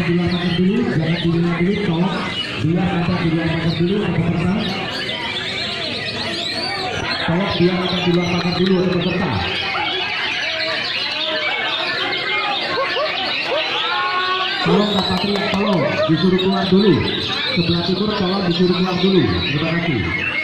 di luar pagar dulu, jangan di luar dulu, tolong biar ada di luar pagar dulu untuk peserta. Tolong biar ada di luar pagar dulu untuk peserta. Tolong Pak Patria, tolong disuruh keluar dulu. Sebelah timur tolong disuruh keluar dulu. Terima kasih.